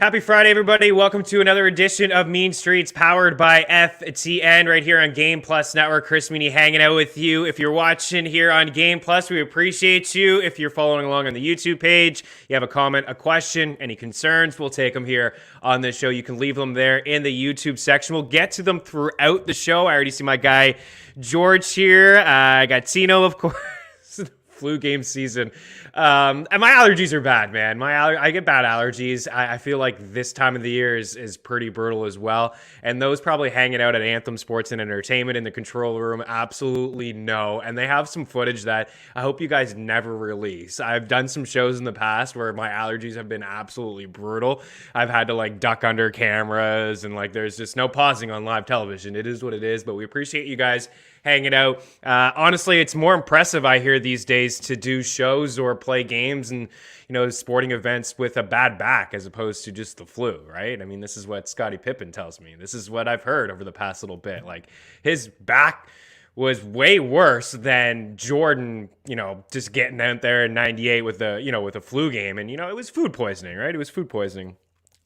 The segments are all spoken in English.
Happy Friday, everybody. Welcome to another edition of Mean Streets, powered by FTN, right here on Game Plus Network. Chris Meaney hanging out with you. If you're watching here on Game Plus, we appreciate you. If you're following along on the YouTube page, you have a comment, a question, any concerns, we'll take them here on the show. You can leave them there in the YouTube section. We'll get to them throughout the show. I already see my guy George here. I got Tino, of course. Flu game season. And my allergies are bad, man. I get bad allergies. I feel like this time of the year is pretty brutal as well. And those probably hanging out at Anthem Sports and Entertainment in the control room, absolutely no. And they have some footage that I hope you guys never release. I've done some shows in the past where my allergies have been absolutely brutal. I've had to duck under cameras and there's just no pausing on live television. It is what it is, but we appreciate you guys hanging out. Honestly, it's more impressive, I hear these days, to do shows or play games and sporting events with a bad back as opposed to just the flu, right? I mean, this is what Scottie Pippen tells me. This is what I've heard over the past little bit. His back was way worse than Jordan, just getting out there in '98 with a flu game, and it was food poisoning, right? It was food poisoning.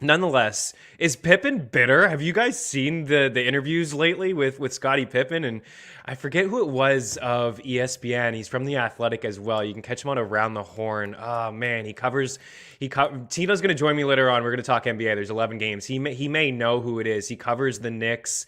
Nonetheless, is Pippen bitter? Have you guys seen the interviews lately with Scottie Pippen? And I forget who it was of ESPN. He's from The Athletic as well. You can catch him on Around the Horn. Oh, man, Tino's going to join me later on. We're going to talk NBA. There's 11 games. He may know who it is. He covers the Knicks.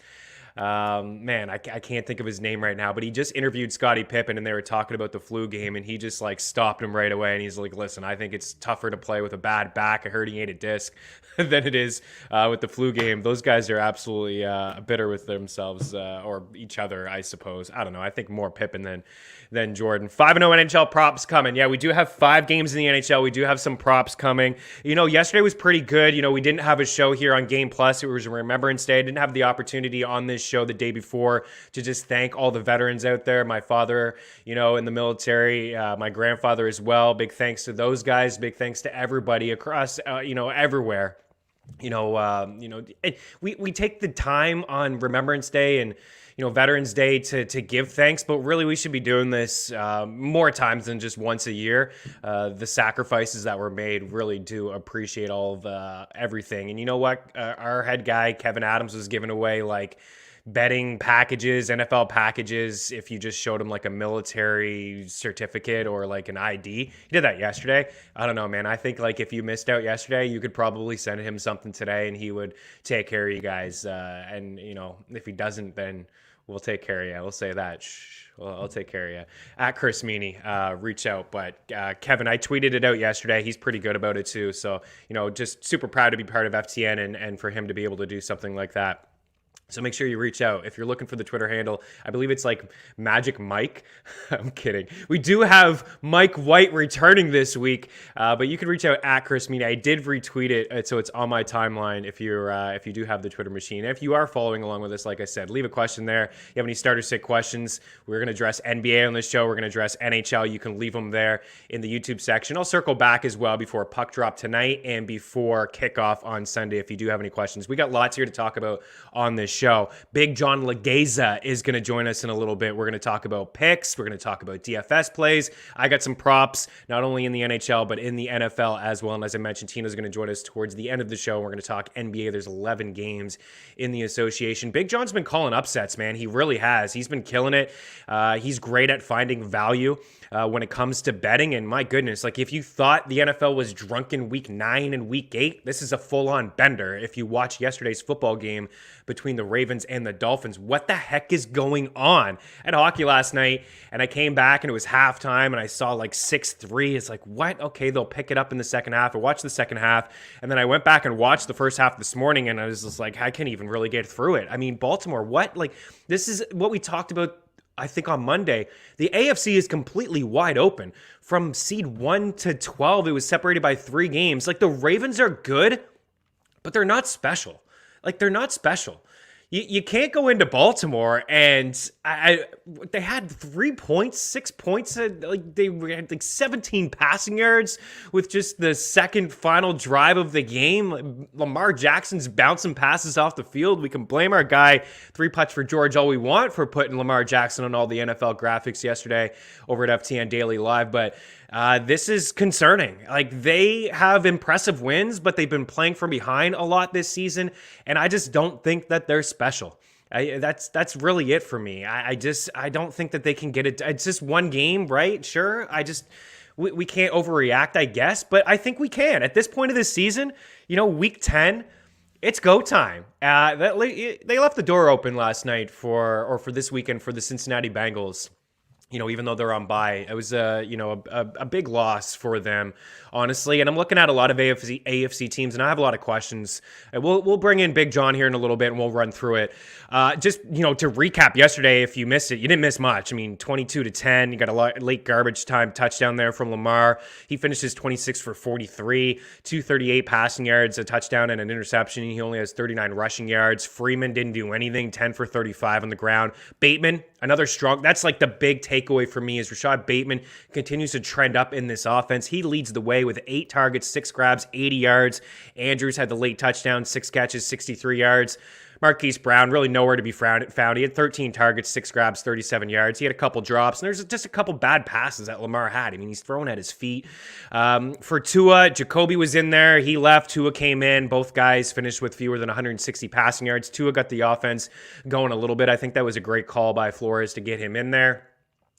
I can't think of his name right now, but he just interviewed Scottie Pippen and they were talking about the flu game and he just stopped him right away. And he's like, listen, I think it's tougher to play with a bad back, a herniated disc than it is with the flu game. Those guys are absolutely bitter with themselves or each other, I suppose. I don't know. I think more Pippen than Jordan. 5-0 NHL props coming. Yeah, we do have 5 games in the NHL. We do have some props coming. Yesterday was pretty good. We didn't have a show here on Game Plus. It was Remembrance Day. I didn't have the opportunity on this show the day before to just thank all the veterans out there. My father, in the military, my grandfather as well. Big thanks to those guys. Big thanks to everybody across, everywhere. We take the time on Remembrance Day and Veterans Day to give thanks, but really we should be doing this more times than just once a year. The sacrifices that were made, really do appreciate all of everything. And you know what? Our head guy, Kevin Adams, was giving away betting packages, NFL packages, if you just showed him a military certificate or an ID. He did that yesterday. I don't know, man. I think if you missed out yesterday, you could probably send him something today and he would take care of you guys. And if he doesn't, then we'll take care of you. We'll say that. Well, I'll take care of you. At Chris Meaney, reach out. But Kevin, I tweeted it out yesterday. He's pretty good about it too. So, just super proud to be part of FTN and for him to be able to do something like that. So make sure you reach out. If you're looking for the Twitter handle, I believe it's Magic Mike. I'm kidding. We do have Mike White returning this week, but you can reach out at Chris Meaney. I did retweet it, so it's on my timeline if you do have the Twitter machine. If you are following along with us, like I said, leave a question there. If you have any starter sit questions, we're going to address NBA on this show. We're going to address NHL. You can leave them there in the YouTube section. I'll circle back as well before puck drop tonight and before kickoff on Sunday if you do have any questions. We got lots here to talk about on this show. Big John Legeza is going to join us in a little bit. We're going to talk about picks. We're going to talk about DFS plays. I got some props, not only in the NHL, but in the NFL as well. And as I mentioned, Tina's going to join us towards the end of the show. We're going to talk NBA. There's 11 games in the association. Big John's been calling upsets, man. He really has. He's been killing it. He's great at finding value when it comes to betting. And my goodness, if you thought the NFL was drunk in week 9 and week 8, this is a full-on bender. If you watch yesterday's football game between the Ravens and the Dolphins, what the heck is going on? I had hockey last night and I came back and it was halftime and I saw 6-3. It's what? Okay, they'll pick it up in the second half. I watched the second half and then I went back and watched the first half this morning and I was just I can't even really get through it. I mean, Baltimore, what? This is what we talked about, I think, on Monday. The AFC is completely wide open. From seed 1 to 12, it was separated by 3 games. The Ravens are good, but they're not special. They're not special. You can't go into Baltimore and they had 3 points, 6 points, like they had like 17 passing yards with just the second final drive of the game. Lamar Jackson's bouncing passes off the field. We can blame our guy 3 Putts for George all we want for putting Lamar Jackson on all the NFL graphics yesterday over at FTN Daily Live, but this is concerning. Like, they have impressive wins, but they've been playing from behind a lot this season, and I just don't think that they're special. That's really it for me. I don't think that they can get it. It's just one game, right? Sure. We can't overreact, I guess, but I think we can. At this point of this season, week 10, it's go time. They left the door open last night for this weekend for the Cincinnati Bengals. Even though they're on bye, it was a big loss for them, honestly. And I'm looking at a lot of AFC teams, and I have a lot of questions. We'll bring in Big John here in a little bit, and we'll run through it. Just to recap yesterday, if you missed it, you didn't miss much. 22-10. You got a late garbage time touchdown there from Lamar. He finishes 26 for 43, 238 passing yards, a touchdown and an interception. He only has 39 rushing yards. Freeman didn't do anything, 10 for 35 on the ground. Bateman, another strong. That's like the big takeaway for me is Rashad Bateman continues to trend up in this offense. He leads the way with 8 targets, 6 grabs, 80 yards. Andrews had the late touchdown, 6 catches, 63 yards. Marquise Brown, really nowhere to be found. He had 13 targets, 6 grabs, 37 yards. He had a couple drops, and there's just a couple bad passes that Lamar had. He's throwing at his feet. For Tua, Jacoby was in there. He left. Tua came in. Both guys finished with fewer than 160 passing yards. Tua got the offense going a little bit. I think that was a great call by Flores to get him in there.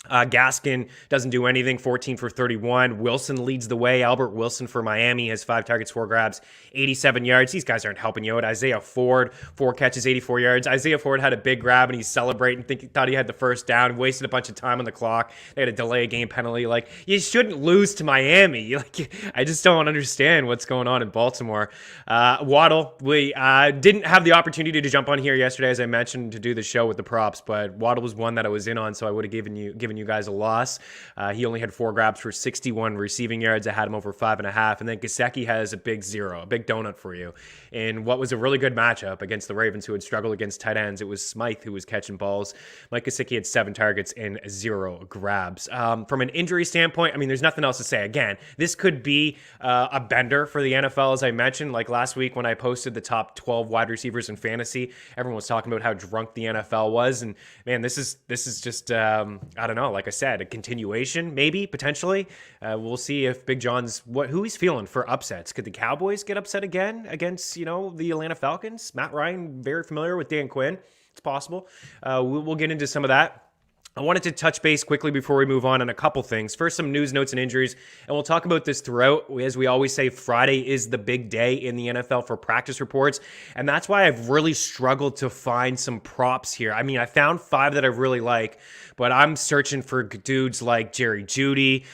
Gaskin doesn't do anything, 14 for 31. Wilson leads the way. Albert Wilson for Miami has 5 targets, 4 grabs, 87 yards. These guys aren't helping you out. Isaiah Ford, 4 catches, 84 yards. Isaiah Ford had a big grab, and he's celebrating, thought he had the first down, wasted a bunch of time on the clock. They had a delay game penalty. Like, you shouldn't lose to Miami. Like, I just don't understand what's going on in Baltimore. Waddle, we didn't have the opportunity to jump on here yesterday, as I mentioned, to do the show with the props, but Waddle was one that I was in on, so I would have given you guys a loss. He only had 4 grabs for 61 receiving yards. I had him over 5.5. And then Gesicki has a big 0, a big donut for you. In what was a really good matchup against the Ravens, who had struggled against tight ends. It was Smythe who was catching balls. Mike Gesicki had 7 targets and 0 grabs. From an injury standpoint, there's nothing else to say. Again, this could be a bender for the NFL, as I mentioned. Like last week when I posted the top 12 wide receivers in fantasy, everyone was talking about how drunk the NFL was. And man, this is just, I don't know, like I said, a continuation, maybe, potentially. We'll see if Big John's, who he's feeling for upsets. Could the Cowboys get upset again against, the Atlanta Falcons? Matt Ryan, very familiar with Dan Quinn. It's possible. We'll get into some of that. I wanted to touch base quickly before we move on a couple things. First, some news, notes, and injuries, and we'll talk about this throughout. As we always say, Friday is the big day in the NFL for practice reports, and that's why I've really struggled to find some props here. I found 5 that I really like, but I'm searching for dudes like Jerry Jeudy.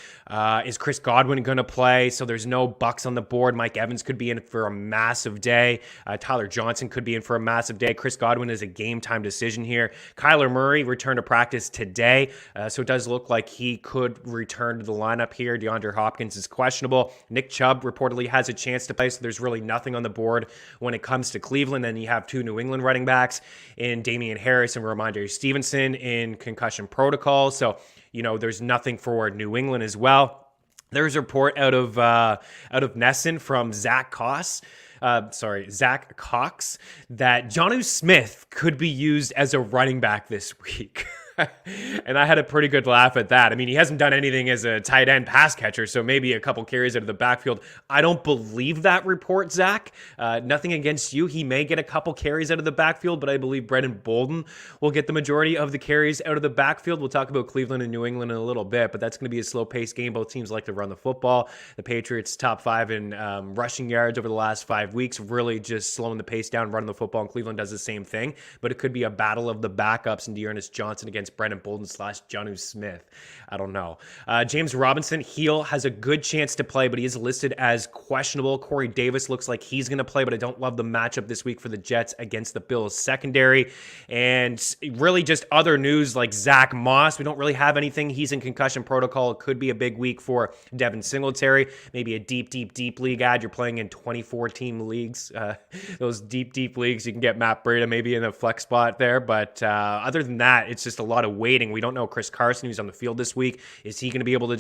Is Chris Godwin going to play? So there's no Bucks on the board. Mike Evans could be in for a massive day. Tyler Johnson could be in for a massive day. Chris Godwin is a game-time decision here. Kyler Murray returned to practice today, so it does look like he could return to the lineup here. DeAndre Hopkins is questionable. Nick Chubb reportedly has a chance to play, so there's really nothing on the board when it comes to Cleveland. Then you have 2 New England running backs in Damian Harris and Ramondre Stevenson in concussion protocol. So there's nothing for New England as well. There's a report out of Nesson from Zach Cox that Jonnu Smith could be used as a running back this week. And I had a pretty good laugh at that. He hasn't done anything as a tight end pass catcher, so maybe a couple carries out of the backfield. I don't believe that report, Zach. Nothing against you. He may get a couple carries out of the backfield, but I believe Brendan Bolden will get the majority of the carries out of the backfield. We'll talk about Cleveland and New England in a little bit, but that's going to be a slow-paced game. Both teams like to run the football. The Patriots top 5 in rushing yards over the last 5 weeks, really just slowing the pace down, running the football, and Cleveland does the same thing. But it could be a battle of the backups and Dearness Johnson against against Brendan Bolden / Jonnu Smith. I don't know. James Robinson, heel, has a good chance to play, but he is listed as questionable. Corey Davis looks like he's going to play, but I don't love the matchup this week for the Jets against the Bills secondary. And really just other news like Zach Moss. We don't really have anything. He's in concussion protocol. It could be a big week for Devin Singletary. Maybe a deep league ad. You're playing in 24-team leagues. Those deep leagues, you can get Matt Breida maybe in a flex spot there. But other than that, it's just a lot of waiting. We don't know Chris Carson, who's on the field this week. Is he going to be able to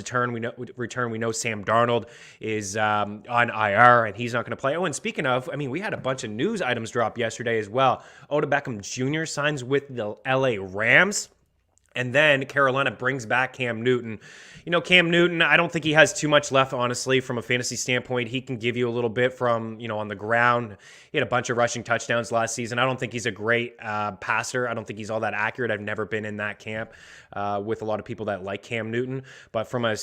return? We know Sam Darnold is on IR, and he's not going to play. Oh, and speaking of, I mean, we had a bunch of news items drop yesterday as well. Otto Beckham Jr. signs with the LA Rams. And then Carolina brings back Cam Newton. You know, Cam Newton, I don't think he has too much left, honestly, from a fantasy standpoint. He can give you a little bit from, on the ground. He had a bunch of rushing touchdowns last season. I don't think he's a great passer. I don't think he's all that accurate. I've never been in that camp with a lot of people that like Cam Newton. But from a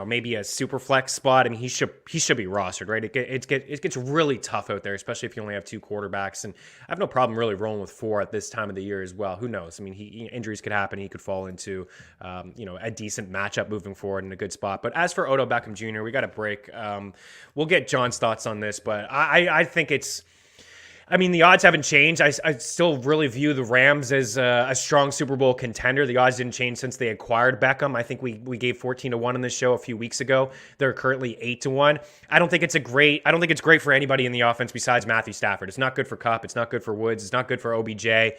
maybe a super flex spot, I mean, he should be rostered, right? It gets really tough out there, especially if you only have two quarterbacks. And I have no problem really rolling with four at this time of the year as well. Who knows? I mean, injuries could happen. He could fall into, a decent matchup moving forward in a good spot. But as for Otto Beckham Jr., we got a break. We'll get John's thoughts on this, but I think it's, the odds haven't changed. I still really view the Rams as a strong Super Bowl contender. The odds didn't change since they acquired Beckham. I think we gave 14-1 on this show a few weeks ago. They're currently 8-1. I don't think it's great for anybody in the offense besides Matthew Stafford. It's not good for Kupp. It's not good for Woods. It's not good for OBJ.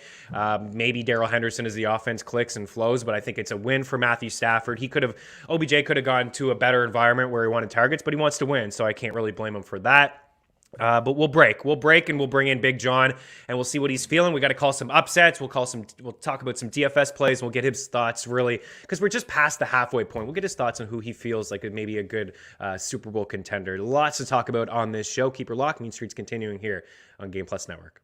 Maybe Darrell Henderson as the offense clicks and flows, but I think it's a win for Matthew Stafford. OBJ could have gone to a better environment where he wanted targets, but he wants to win, so I can't really blame him for that. But we'll break and we'll bring in Big John and we'll see what he's feeling. We got to call some upsets. We'll talk about some DFS plays. We'll get his thoughts really, because we're just past the halfway point. We'll get his thoughts on who he feels like maybe a good Super Bowl contender. Lots to talk about on this show. Keep her locked. Mean Streets continuing here on Game Plus Network.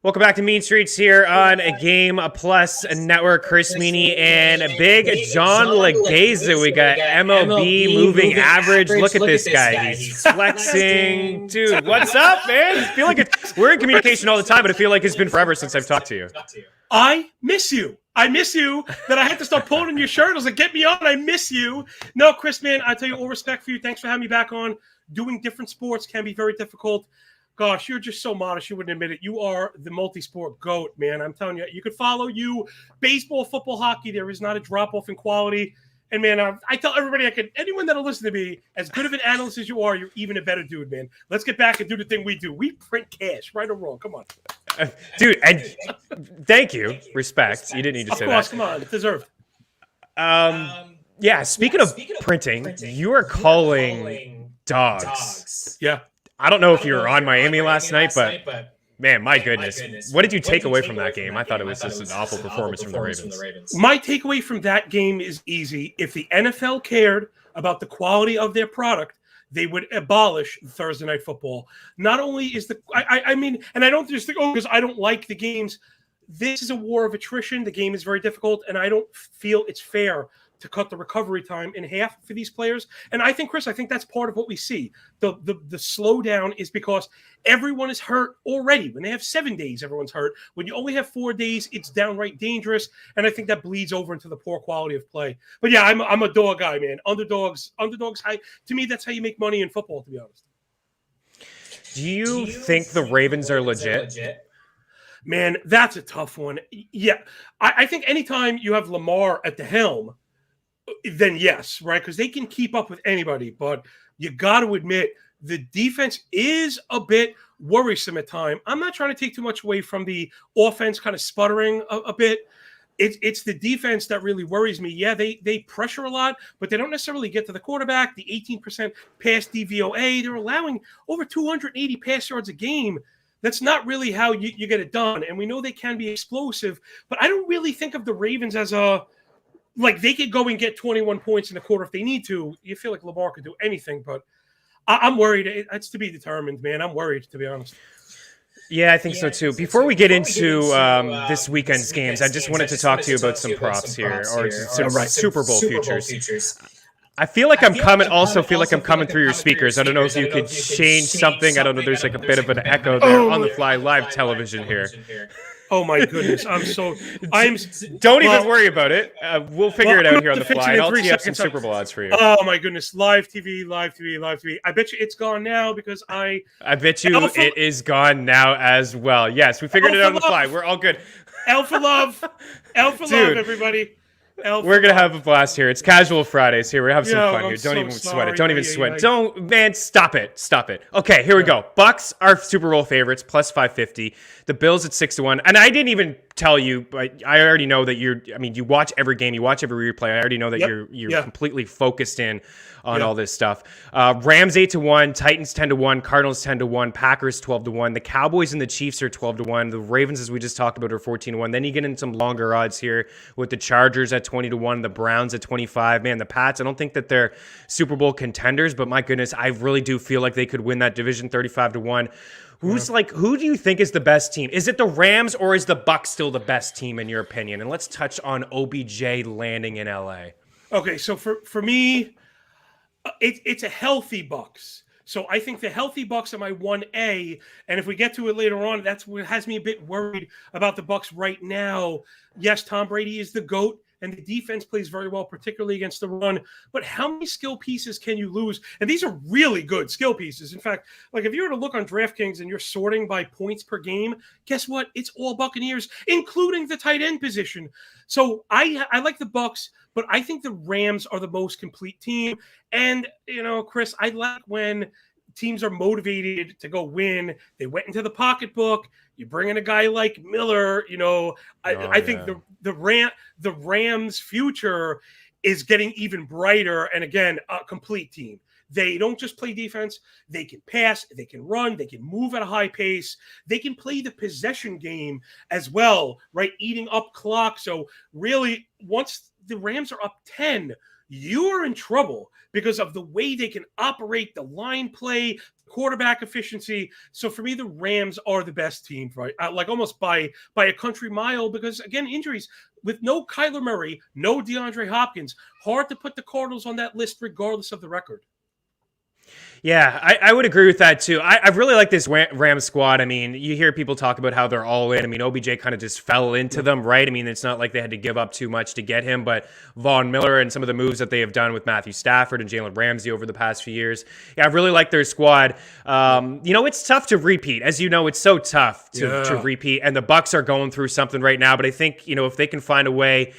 Welcome back to Mean Streets here on a Game Plus Network. Chris Meaney and Big John Legeza. We got MLB moving average. Look at this guy. He's flexing. Dude, what's up, man? I feel like we're in communication all the time, but I feel like it's been forever since I've talked to you. I miss you. I miss you that I had to start pulling on your shirt. I was like, get me on. I miss you. No, Chris, man, I tell you, all respect for you. Thanks for having me back on. Doing different sports can be very difficult. Gosh, you're just so modest. You wouldn't admit it. You are the multi-sport GOAT, man. I'm telling you, you could follow you. Baseball, football, hockey. There is not a drop-off in quality. And man, I tell everybody, anyone that'll listen to me, as good of an analyst as you are, you're even a better dude, man. Let's get back and do the thing we do. We print cash, right or wrong. Come on, dude. And thank you, respect. You didn't need to say that. Of course, come on, it's deserved. Yeah. Speaking of printing, you are calling dogs. Yeah. I don't know if you were on Miami last night, but man, my goodness. What did you take away from that game? I thought it was just an awful performance from the Ravens. My takeaway from that game is easy. If the NFL cared about the quality of their product, they would abolish Thursday Night Football. Not only is I mean, and I don't just think, because I don't like the games. This is a war of attrition. The game is very difficult, and I don't feel it's fair to cut the recovery time in half for these players. And I think, Chris, that's part of what we see. The slowdown is because everyone is hurt already. When they have 7 days, everyone's hurt. When you only have 4 days, it's downright dangerous. And I think that bleeds over into the poor quality of play. But yeah, I'm a dog guy, man. Underdogs. To me, that's how you make money in football, to be honest. Do you think the Ravens are legit? Man, that's a tough one. Yeah, I think anytime you have Lamar at the helm, then yes, right? Because they can keep up with anybody. But you got to admit, the defense is a bit worrisome at times. I'm not trying to take too much away from the offense kind of sputtering a bit. It's the defense that really worries me. Yeah, they pressure a lot, but they don't necessarily get to the quarterback. The 18% pass DVOA, they're allowing over 280 pass yards a game. That's not really how you get it done. And we know they can be explosive, but I don't really think of the Ravens as they could go and get 21 points in the quarter if they need to. You feel like Lamar could do anything, but I'm worried. It's to be determined, man. I'm worried, to be honest. Yeah, I think so too. Before we get into this weekend's games, I just wanted to talk to you about some props here, or some Super Bowl futures. I feel like I'm coming. Also, feel like I'm coming through your speakers. I don't know if you could change something. I don't know. There's like a bit of an echo there on the fly live television here. Oh my goodness! Don't even worry about it. We'll figure it out here on the fly. And I'll tee up some Super Bowl odds for you. Oh my goodness! Live TV. I bet you it's gone now because I bet you it is gone now as well. Yes, we figured it out on the fly. We're all good. Alpha love, love, everybody. We're going to have a blast here. It's Casual Fridays here. We're going to have some fun here. Don't even sweat it. Don't even sweat. Don't, man, stop it. Stop it. Okay, here we go. Bucks are Super Bowl favorites, plus 550. The Bills at 6-1. And I didn't even tell you, but I already know that you watch every game, you watch every replay. I already know that you're completely focused in on all this stuff. Rams 8-1, Titans 10-1, Cardinals 10-1, Packers 12-1. The Cowboys and the Chiefs are 12-1. The Ravens, as we just talked about, are 14-1. Then you get in some longer odds here with the Chargers at 20-1, the Browns at 25. Man, the Pats, I don't think that they're Super Bowl contenders, but my goodness, I really do feel like they could win that division 35-1. Who do you think is the best team? Is it the Rams or is the Bucs still the best team in your opinion? And let's touch on OBJ landing in LA. Okay, so for me, it's a healthy Bucs. So I think the healthy Bucs are my 1A, and if we get to it later on, that's what has me a bit worried about the Bucs right now. Yes, Tom Brady is the GOAT, and the defense plays very well, particularly against the run. But how many skill pieces can you lose? And these are really good skill pieces. In fact, like if you were to look on DraftKings and you're sorting by points per game, guess what? It's all Buccaneers, including the tight end position. So I like the Bucs, but I think the Rams are the most complete team. And, Chris, I like when teams are motivated to go win. They went into the pocketbook. You bring in a guy like Miller, I think the Rams' future is getting even brighter. And again, a complete team. They don't just play defense. They can pass, they can run, they can move at a high pace. They can play the possession game as well, right? Eating up clock. So really, once the Rams are up 10, you're in trouble because of the way they can operate the line play, quarterback efficiency. So for me, the Rams are the best team, right? Like almost by a country mile, because again, injuries with no Kyler Murray, no DeAndre Hopkins, hard to put the Cardinals on that list regardless of the record. Yeah, I would agree with that too. I really like this Rams squad. I mean, you hear people talk about how they're all in. I mean, OBJ kind of just fell into them, right? I mean, it's not like they had to give up too much to get him, but Von Miller and some of the moves that they have done with Matthew Stafford and Jalen Ramsey over the past few years. Yeah, I really like their squad. It's tough to repeat. As you know, it's so tough to repeat, and the Bucs are going through something right now, but I think, if they can find a way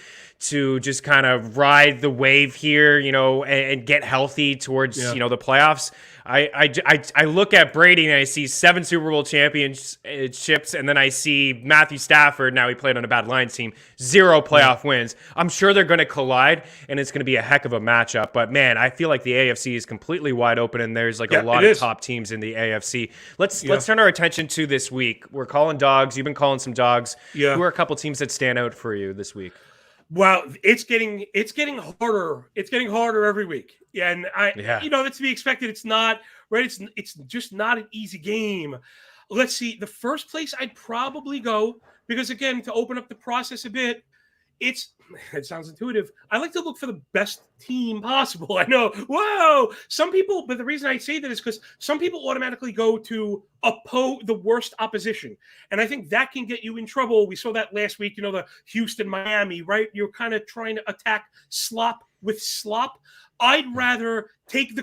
to just kind of ride the wave here, and get healthy towards, the playoffs. I look at Brady and I see 7 Super Bowl championships, and then I see Matthew Stafford. Now he played on a bad Lions team, 0 playoff wins. I'm sure they're going to collide, and it's going to be a heck of a matchup. But man, I feel like the AFC is completely wide open, and there's a lot of top teams in the AFC. Let's turn our attention to this week. We're calling dogs. You've been calling some dogs. Yeah. Who are a couple teams that stand out for you this week? Well, it's getting harder. It's getting harder every week. Yeah, and that's to be expected. It's not right. It's just not an easy game. Let's see. The first place I'd probably go, because again, to open up the process a bit, it sounds intuitive. I like to look for the best team possible. I know, whoa, some people, but the reason I say that is because some people automatically go to oppose the worst opposition. And I think that can get you in trouble. We saw that last week, the Houston, Miami, right? You're kind of trying to attack slop with slop. I'd rather take the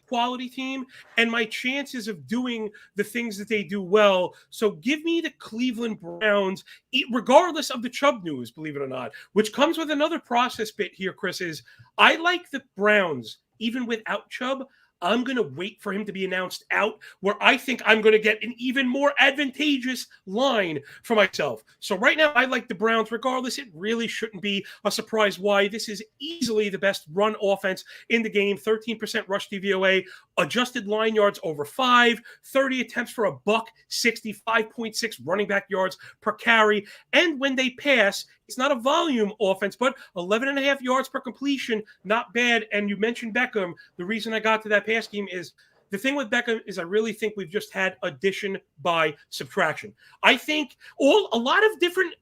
quality team and my chances of doing the things that they do well. So give me the Cleveland Browns, regardless of the Chubb news, believe it or not, which comes with another process bit here, Chris, is I like the Browns, even without Chubb. I'm going to wait for him to be announced out, where I think I'm going to get an even more advantageous line for myself. So right now, I like the Browns. Regardless, it really shouldn't be a surprise why. This is easily the best run offense in the game. 13% rush DVOA, adjusted line yards over 5, 30 attempts for a buck, 65.6 running back yards per carry. And when they pass, it's not a volume offense, but 11.5 yards per completion, not bad. And you mentioned Beckham. The reason I got to that pass game is the thing with Beckham is I really think we've just had addition by subtraction. I think a lot of different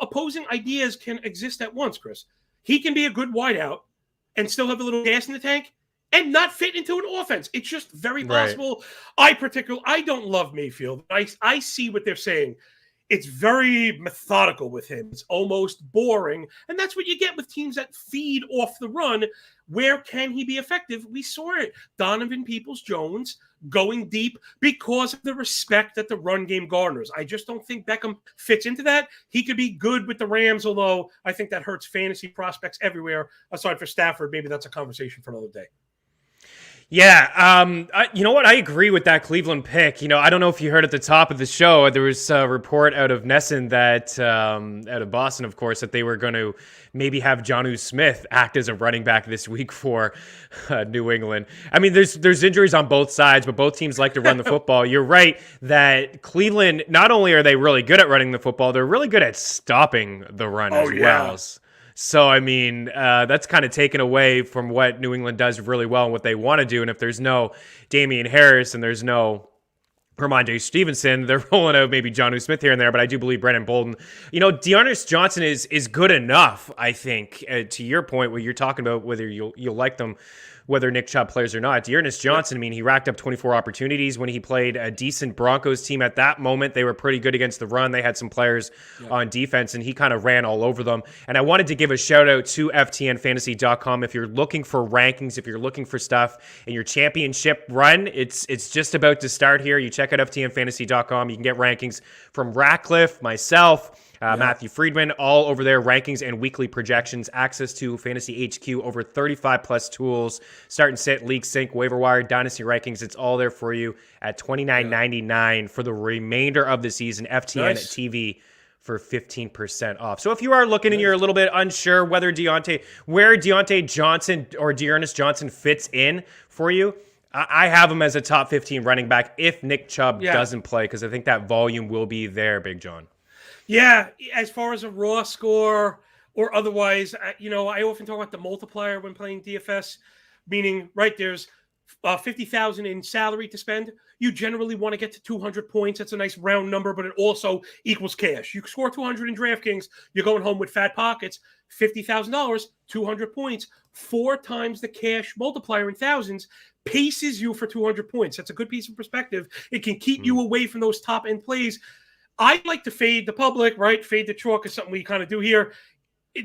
opposing ideas can exist at once, Chris. He can be a good wideout and still have a little gas in the tank and not fit into an offense. It's just very possible. Right. I don't love Mayfield. I see what they're saying. It's very methodical with him. It's almost boring. And that's what you get with teams that feed off the run. Where can he be effective? We saw it. Donovan Peoples-Jones going deep because of the respect that the run game garners. I just don't think Beckham fits into that. He could be good with the Rams, although I think that hurts fantasy prospects everywhere. Aside for Stafford, maybe that's a conversation for another day. Yeah, you know what? I agree with that Cleveland pick. I don't know if you heard at the top of the show, there was a report out of Nesson that, out of Boston, of course, that they were going to maybe have Jonnu Smith act as a running back this week for New England. I mean, there's injuries on both sides, but both teams like to run the football. You're right that Cleveland, not only are they really good at running the football, they're really good at stopping the run as well. So, I mean, that's kind of taken away from what New England does really well and what they want to do. And if there's no Damian Harris and there's no Ramondre Stevenson, they're rolling out maybe Jonnu Smith here and there, but I do believe Brennan Bolden. Dearness Johnson is good enough, I think, to your point where you're talking about whether you'll like them, whether Nick Chubb plays or not. Dearness Johnson, I mean, he racked up 24 opportunities when he played a decent Broncos team. At that moment, they were pretty good against the run. They had some players on defense, and he kind of ran all over them. And I wanted to give a shout-out to FTNFantasy.com. If you're looking for rankings, if you're looking for stuff in your championship run, it's just about to start here. You check out FTNFantasy.com. You can get rankings from Ratcliffe, myself, Matthew Friedman, all over their rankings and weekly projections, access to Fantasy HQ, over 35-plus tools, start and sit, league sync, waiver wire, dynasty rankings. It's all there for you at $29.99 for the remainder of the season. FTN TV for 15% off. So if you are looking and you're a little bit unsure where Deontay Johnson or Dearness Johnson fits in for you, I have him as a top 15 running back if Nick Chubb doesn't play, because I think that volume will be there, Big John. Yeah, as far as a raw score or otherwise, I often talk about the multiplier when playing DFS, meaning, right, there's 50,000 in salary to spend. You generally want to get to 200 points. That's a nice round number, but it also equals cash. You score 200 in DraftKings, you're going home with fat pockets. $50,000, 200 points, 4 times the cash multiplier in thousands paces you for 200 points. That's a good piece of perspective. It can keep you away from those top-end plays. I like to fade the public, right? Fade the chalk is something we kind of do here.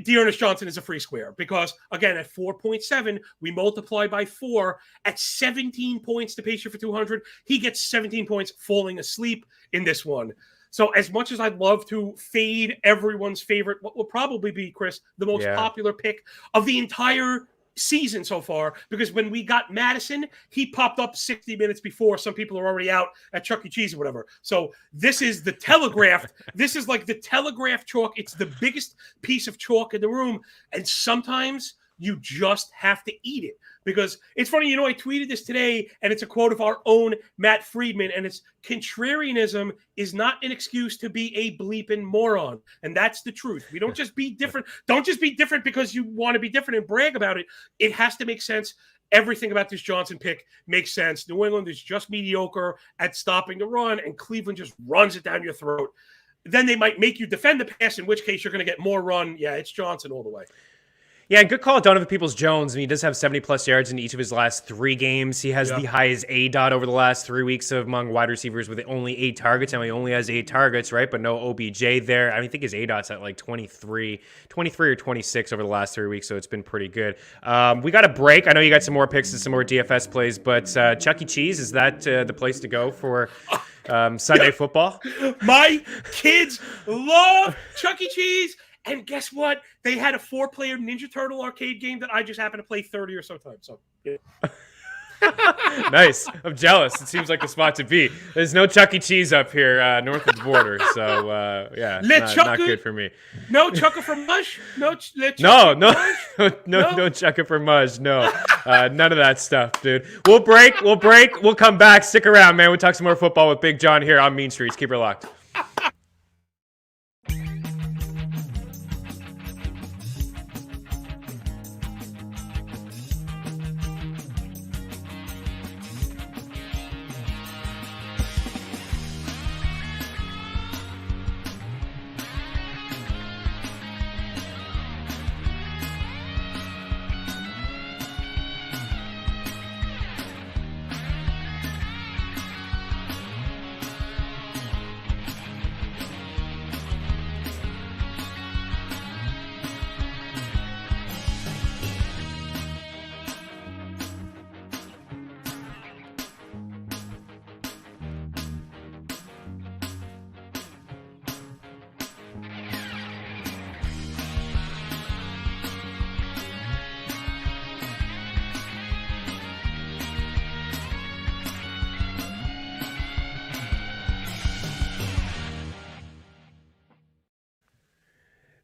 Dearness Johnson is a free square because, again, at 4.7, we multiply by 4. At 17 points to pace you for 200, he gets 17 points falling asleep in this one. So as much as I'd love to fade everyone's favorite, what will probably be, Chris, the most popular pick of the entire season so far, because when we got Madison, he popped up 60 minutes before. Some people are already out at Chuck E. Cheese or whatever. So this is the telegraphed. This is like the telegraph chalk. It's the biggest piece of chalk in the room. And sometimes you just have to eat it. Because it's funny, I tweeted this today, and it's a quote of our own Matt Friedman, and it's contrarianism is not an excuse to be a bleeping moron. And that's the truth. We don't just be different. Don't just be different because you want to be different and brag about it. It has to make sense. Everything about this Johnson pick makes sense. New England is just mediocre at stopping the run, and Cleveland just runs it down your throat. Then they might make you defend the pass, in which case you're going to get more run. Yeah, it's Johnson all the way. Yeah, good call, Donovan Peoples-Jones. I mean, he does have 70-plus yards in each of his last 3 games. He has the highest ADOT over the last 3 weeks among wide receivers with only 8 targets. Now, he only has 8 targets, right? But no OBJ there. I think his ADOT's at like 23 or 26 over the last 3 weeks, so it's been pretty good. We got a break. I know you got some more picks and some more DFS plays, but Chuck E. Cheese, is that the place to go for Sunday football? My kids love Chuck E. Cheese. And guess what? They had a 4-player Ninja Turtle arcade game that I just happened to play 30 or so times. So, yeah. Nice. I'm jealous. It seems like the spot to be. There's no Chuck E. Cheese up here north of the border. So, not good for me. No Chucka fromage? No Chucka fromage. No. None of that stuff, dude. We'll break. We'll come back. Stick around, man. We'll talk some more football with Big John here on Mean Streets. Keep her locked.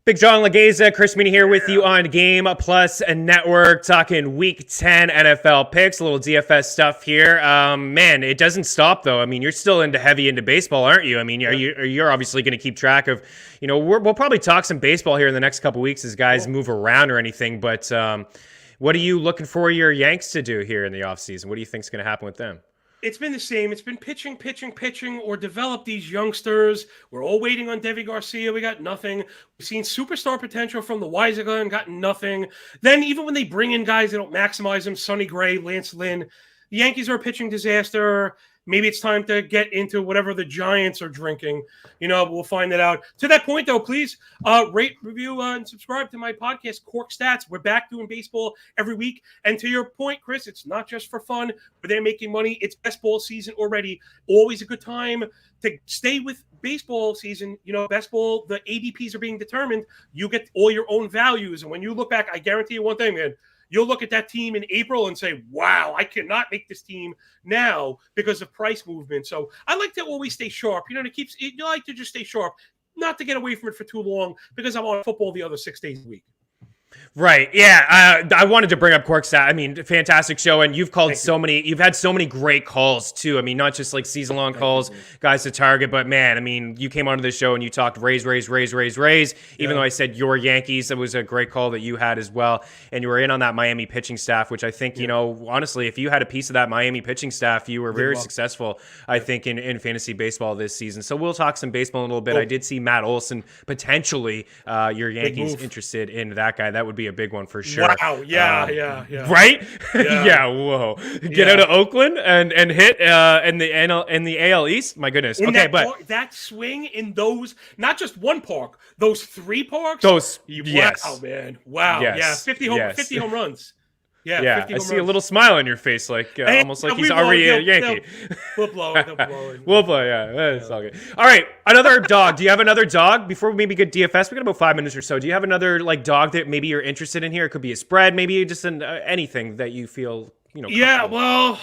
Big John Legeza, Chris Meaney here with you on Game Plus Network, talking Week 10 NFL picks, a little DFS stuff here. Man, it doesn't stop though. I mean, you're still heavy into baseball, aren't you? I mean, you're obviously going to keep track of, we'll probably talk some baseball here in the next couple weeks as guys move around or anything. But what are you looking for your Yanks to do here in the offseason? What do you think is going to happen with them? It's been the same. It's been pitching, or develop these youngsters. We're all waiting on Deivi Garcia. We got nothing. We've seen superstar potential from the Weiser, got nothing. Then even when they bring in guys, they don't maximize them. Sonny Gray, Lance Lynn. The Yankees are a pitching disaster. Maybe it's time to get into whatever the Giants are drinking. We'll find that out. To that point, though, please rate, review, and subscribe to my podcast, Cork Stats. We're back doing baseball every week. And to your point, Chris, it's not just for fun, but they're making money. It's best ball season already. Always a good time to stay with baseball season. Best ball, the ADPs are being determined. You get all your own values. And when you look back, I guarantee you one thing, man. You'll look at that team in April and say, wow, I cannot make this team now because of price movement. So I like to always stay sharp. You like to just stay sharp, not to get away from it for too long because I'm on football the other 6 days a week. Right. Yeah. I wanted to bring up Corkstat. I mean, fantastic show. And you've called you've had so many great calls too. I mean, not just like season long calls, guys to target, but man, I mean, you came onto the show and you talked Rays. Even though I said your Yankees, that was a great call that you had as well. And you were in on that Miami pitching staff, which I think, honestly, if you had a piece of that Miami pitching staff, you were very successful, I think, in fantasy baseball this season. So we'll talk some baseball in a little bit. I did see Matt Olson potentially, your Yankees interested in that guy. That would be a big one for sure. Wow. Yeah. Right? Yeah. Whoa. Get out of Oakland and hit in the AL East. My goodness. That swing in those, not just one park, those 3 parks. Yes. Wow, man. Wow. Yes. Yeah. 50 home runs. Yeah, 50 I home see a runs. little smile on your face, like almost like he's already a Yankee. We'll blow it. They'll blow it. We'll play, yeah. That's all good. All right, another dog. Do you have another dog? Before we maybe get DFS, we got about 5 minutes or so. Do you have another like dog that maybe you're interested in here? It could be a spread, maybe just anything that you feel, Yeah, well,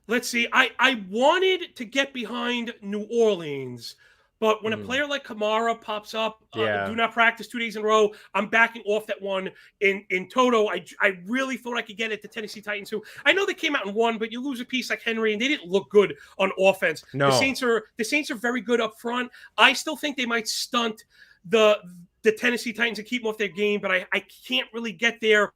let's see. I wanted to get behind New Orleans, but when a player like Kamara pops up, do not practice 2 days in a row, I'm backing off that one. In Toto, I really thought I could get it to Tennessee Titans, who I know they came out and won, but you lose a piece like Henry, and they didn't look good on offense. No. The Saints are very good up front. I still think they might stunt the Tennessee Titans and keep them off their game, but I can't really get there.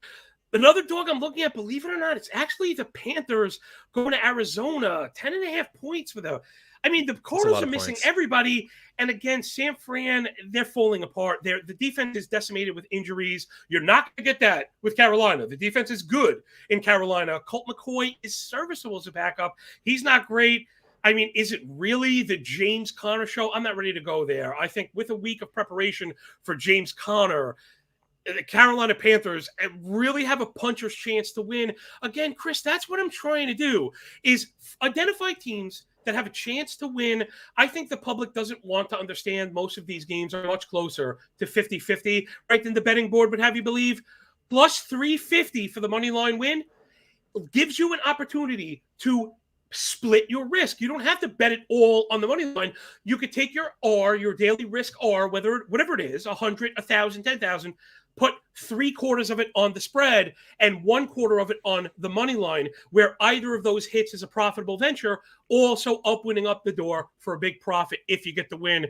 Another dog I'm looking at, believe it or not, it's actually the Panthers going to Arizona. 10.5 points for them. I mean, the Cardinals are missing everybody. And again, San Fran, they're falling apart. The defense is decimated with injuries. You're not going to get that with Carolina. The defense is good in Carolina. Colt McCoy is serviceable as a backup. He's not great. I mean, is it really the James Conner show? I'm not ready to go there. I think with a week of preparation for James Conner, the Carolina Panthers really have a puncher's chance to win. Again, Chris, that's what I'm trying to do, is identify teams that have a chance to win. I think the public doesn't want to understand most of these games are much closer to 50-50, right, than the betting board would have you believe. Plus 350 for the money line win gives you an opportunity to split your risk. You don't have to bet it all on the money line. You could take your R, your daily risk R, whatever it is, 100, 1,000, 10,000, put 3/4 of it on the spread and 1/4 of it on the money line, where either of those hits is a profitable venture, also opening up the door for a big profit if you get the win.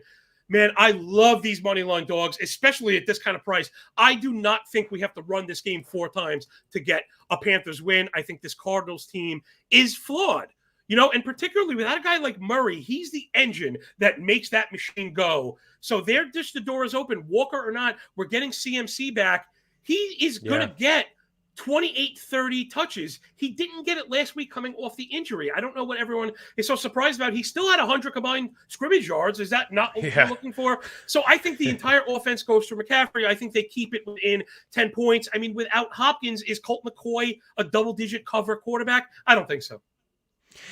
Man, I love these money line dogs, especially at this kind of price. I do not think we have to run this game 4 times to get a Panthers win. I think this Cardinals team is flawed. And particularly without a guy like Murray, he's the engine that makes that machine go. So the door is open. Walker or not, we're getting CMC back. He is going to get 28, 30 touches. He didn't get it last week coming off the injury. I don't know what everyone is so surprised about. He still had 100 combined scrimmage yards. Is that not what we're looking for? So I think the entire offense goes to McCaffrey. I think they keep it within 10 points. I mean, without Hopkins, is Colt McCoy a double-digit cover quarterback? I don't think so.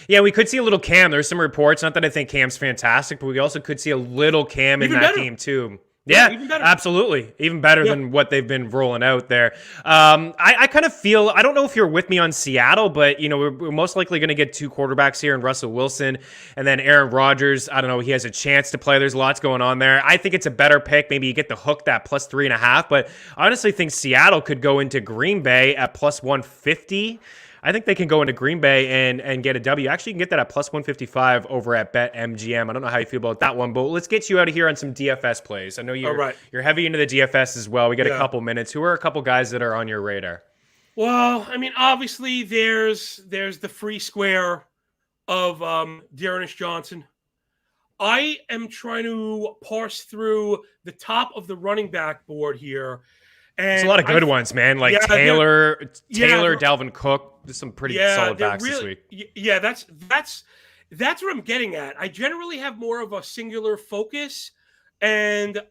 Yeah, we could see a little Cam. There's some reports, not that I think Cam's fantastic, but we also could see a little Cam in that game too. Yeah, even absolutely. Even better than what they've been rolling out there. I kind of feel, I don't know if you're with me on Seattle, but, we're most likely going to get 2 quarterbacks here in Russell Wilson and then Aaron Rodgers. I don't know. He has a chance to play. There's lots going on there. I think it's a better pick. Maybe you get the hook that plus 3.5, but I honestly think Seattle could go into Green Bay at plus 150. I think they can go into Green Bay and get a W. Actually, you can get that at plus 155 over at BetMGM. I don't know how you feel about that one, but let's get you out of here on some DFS plays. I know you're heavy into the DFS as well. We got a couple minutes. Who are a couple guys that are on your radar? Well, I mean, obviously there's the free square of Dearness Johnson. I am trying to parse through the top of the running back board here. There's a lot of good ones, man. Like Taylor, Dalvin Cook. There's some pretty solid backs this week. Yeah, that's what I'm getting at. I generally have more of a singular focus, and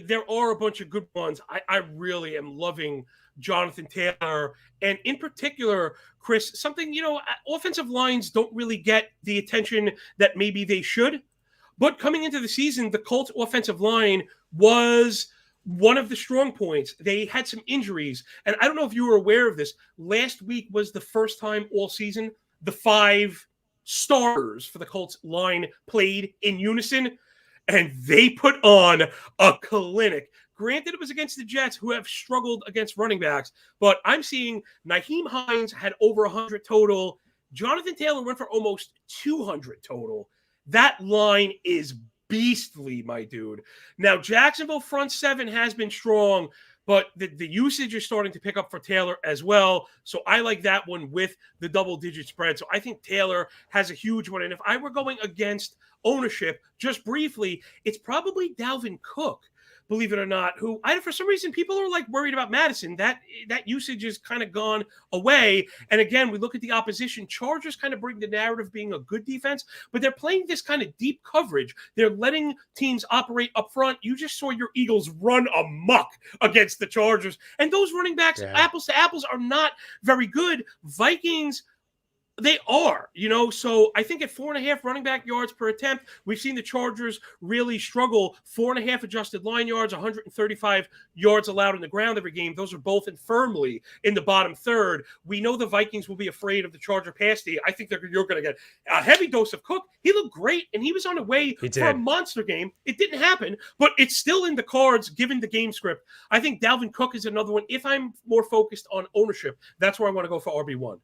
there are a bunch of good ones. I really am loving Jonathan Taylor, and in particular, Chris, something, offensive lines don't really get the attention that maybe they should. But coming into the season, the Colts offensive line was one of the strong points. They had some injuries, and I don't know if you were aware of this. Last week was the first time all season the 5 starters for the Colts line played in unison, and they put on a clinic. Granted, it was against the Jets, who have struggled against running backs, but I'm seeing Nyheim Hines had over 100 total. Jonathan Taylor went for almost 200 total. That line is beastly, my dude. Now, Jacksonville front 7 has been strong, but the usage is starting to pick up for Taylor as well. So I like that one with the double-digit spread. So I think Taylor has a huge one. And if I were going against ownership, just briefly, it's probably Dalvin Cook. believe it or not, who for some reason people are like worried about Madison. That usage is kind of gone away. And again, we look at the opposition. Chargers kind of bring the narrative being a good defense, but they're playing this kind of deep coverage. They're letting teams operate up front. You just saw your Eagles run amok against the Chargers. And those running backs, apples to apples, are not very good. Vikings, they are, so I think at 4.5 running back yards per attempt, we've seen the Chargers really struggle. 4.5 adjusted line yards, 135 yards allowed in the ground every game. Those are both firmly in the bottom third. We know the Vikings will be afraid of the Charger pass D. I think you're going to get a heavy dose of Cook. He looked great, and he was on the way for a monster game. It didn't happen, but it's still in the cards given the game script. I think Dalvin Cook is another one. If I'm more focused on ownership, that's where I want to go for RB1.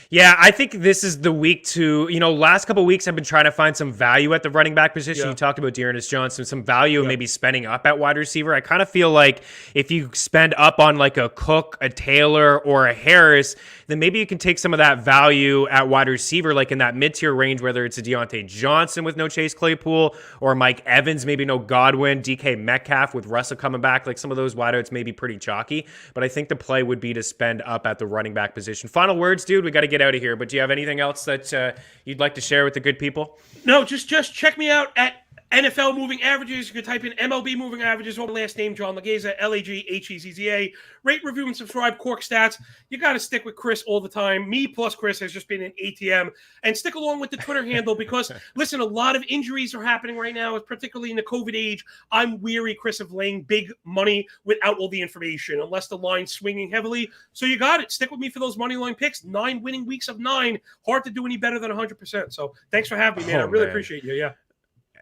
Yeah, I think this is the week to, last couple of weeks I've been trying to find some value at the running back position. You talked about Dearness Johnson, some value maybe spending up at wide receiver. I kind of feel like if you spend up on like a Cook, a Taylor, or a Harris, then maybe you can take some of that value at wide receiver, like in that mid-tier range, whether it's a Deontay Johnson with no Chase Claypool, or Mike Evans, maybe no Godwin, DK Metcalf with Russell coming back. Like some of those wideouts may be pretty chalky, but I think the play would be to spend up at the running back position. Final words, dude. We got to get out of here, but do you have anything else that you'd like to share with the good people? No, just check me out at NFL moving averages. You can type in MLB moving averages or my last name, John Laghezza, Laghezza. Rate, review, and subscribe. Cork Stats. You got to stick with Chris all the time. Me plus Chris has just been an ATM. And stick along with the Twitter handle because, listen, a lot of injuries are happening right now, particularly in the COVID age. I'm weary, Chris, of laying big money without all the information, unless the line's swinging heavily. So you got it. Stick with me for those money line picks. 9 winning weeks of 9. Hard to do any better than 100%. So thanks for having me, man. I really appreciate you.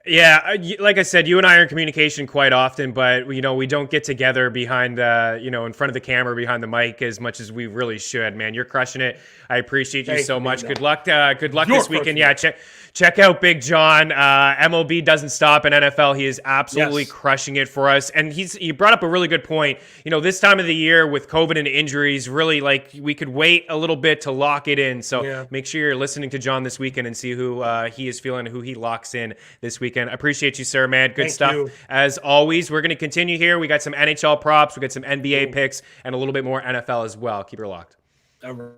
Yeah, like I said, you and I are in communication quite often, but we don't get together behind in front of the camera, behind the mic as much as we really should, man. You're crushing it. I appreciate you so much. Good luck this weekend. Yeah, check out Big John. MLB doesn't stop in NFL. He is absolutely crushing it for us. And you brought up a really good point. This time of the year with COVID and injuries, really like we could wait a little bit to lock it in. So make sure you're listening to John this weekend and see who he is feeling, who he locks in this weekend. I appreciate you, sir, man. Good stuff. As always, we're going to continue here. We got some NHL props. We got some NBA picks and a little bit more NFL as well. Keep her locked. All right.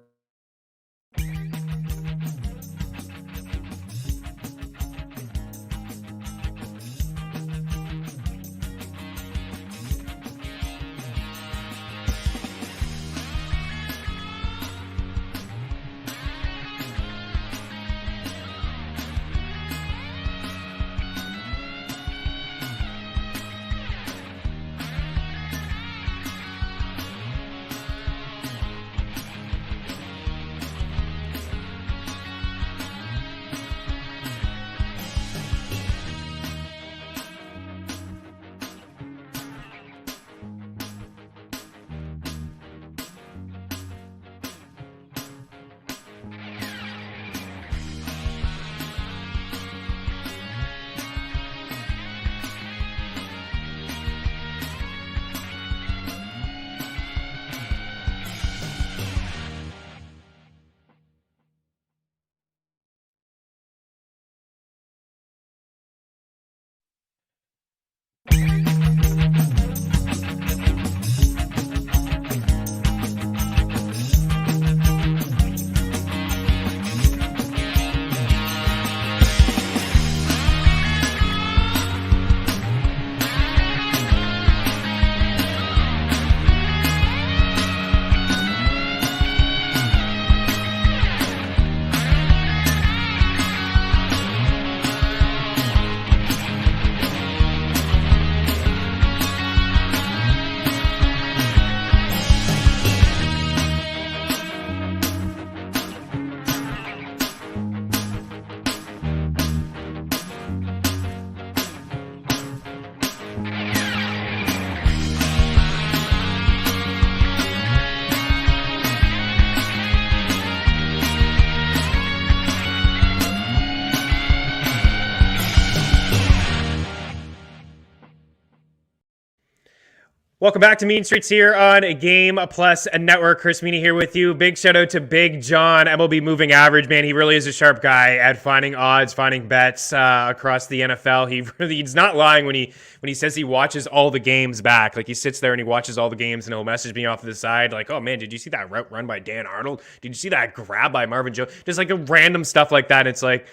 Welcome back to Mean Streets here on Game Plus Network. Chris Meaney here with you. Big shout out to Big John, MLB Moving Average. Man, he really is a sharp guy at finding odds, finding bets across the NFL. He's not lying when he says he watches all the games back. Like, he sits there and he watches all the games and he'll message me off to the side like, oh man, did you see that route run by Dan Arnold? Did you see that grab by Marvin Jones? Just like a random stuff like that. It's like,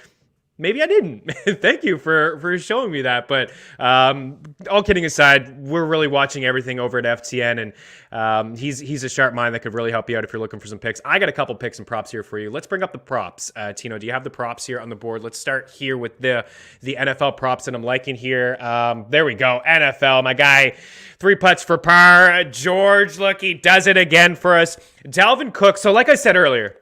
maybe I didn't. Thank you for showing me that. But all kidding aside, we're really watching everything over at FTN, and he's a sharp mind that could really help you out if you're looking for some picks. I got a couple picks and props here for you. Let's bring up the props. Tino, do you have the props here on the board? Let's start here with the NFL props that I'm liking here. There we go. NFL, my guy. 3 putts for par. George, look, he does it again for us. Dalvin Cook. So like I said earlier,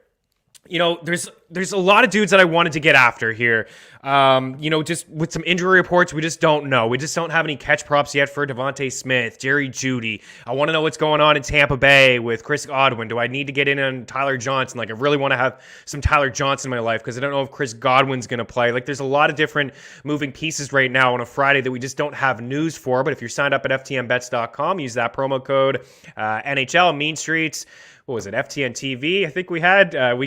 there's a lot of dudes that I wanted to get after here. Just with some injury reports, we just don't know. We just don't have any catch props yet for Devontae Smith, Jerry Jeudy. I want to know what's going on in Tampa Bay with Chris Godwin. Do I need to get in on Tyler Johnson? Like, I really want to have some Tyler Johnson in my life because I don't know if Chris Godwin's going to play. Like, there's a lot of different moving pieces right now on a Friday that we just don't have news for. But if you're signed up at ftnbets.com, use that promo code NHL Mean Streets. What was it, FTN TV? I think we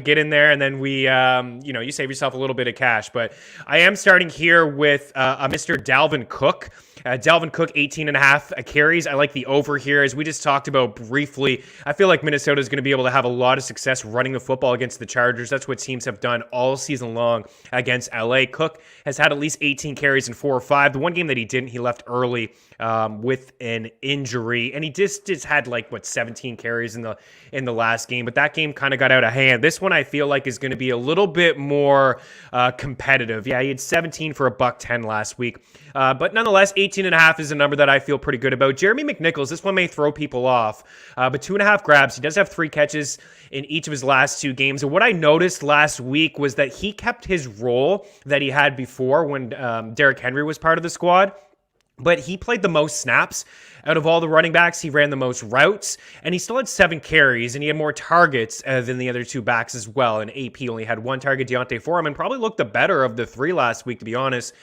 get in there and then you save yourself a little bit of cash. But I am starting here with a Mr. Dalvin Cook. Dalvin Cook, 18.5 carries. I like the over here. As we just talked about briefly, I feel like Minnesota is going to be able to have a lot of success running the football against the Chargers. That's what teams have done all season long against LA. Cook has had at least 18 carries in 4 or 5. The one game that he didn't, he left early with an injury, and he just had 17 carries in the last game. But that game kind of got out of hand. This one I feel like is going to be a little bit more competitive. Yeah, he had 17 for $110 last week. But nonetheless, 18.5 is a number that I feel pretty good about. Jeremy Mcnichols, this one may throw people off, but 2.5 grabs. He does have 3 catches in each of his last 2 games. And what I noticed last week was that he kept his role that he had before when Derrick Henry was part of the squad. But he played the most snaps out of all the running backs. He ran the most routes, and he still had 7 carries, and he had more targets than the other 2 backs as well. And AP only had 1 target. Deontay Foreman probably looked the better of the 3 last week, to be honest.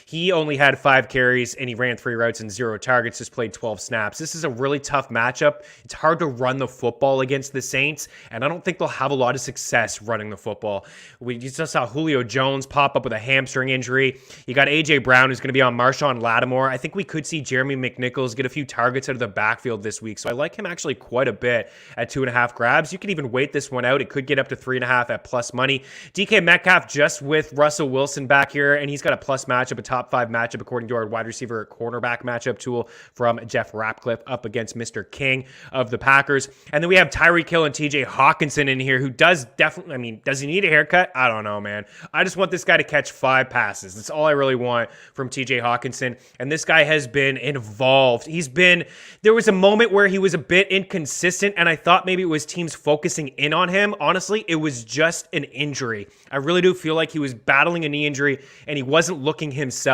He only had 5 carries, and he ran 3 routes and 0 targets, just played 12 snaps. This is a really tough matchup. It's hard to run the football against the Saints, and I don't think they'll have a lot of success running the football. We just saw Julio Jones pop up with a hamstring injury. You got A.J. Brown, who's going to be on Marshawn Lattimore. I think we could see Jeremy Mcnichols get a few targets out of the backfield this week, so I like him actually quite a bit at 2.5 grabs. You could even wait this one out. It could get up to 3.5 at plus money. DK Metcalf just with Russell Wilson back here, and he's got a plus matchup, a top 5 matchup according to our wide receiver cornerback matchup tool from Jeff Ratcliffe up against Mr. King of the Packers. And then we have Tyreek Hill and TJ Hawkinson in here, who does definitely, does he need a haircut? I don't know, man. I just want this guy to catch 5 passes. That's all I really want from TJ Hawkinson. And this guy has been involved. There was a moment where he was a bit inconsistent, and I thought maybe it was teams focusing in on him. Honestly, it was just an injury. I really do feel like he was battling a knee injury, and he wasn't looking himself.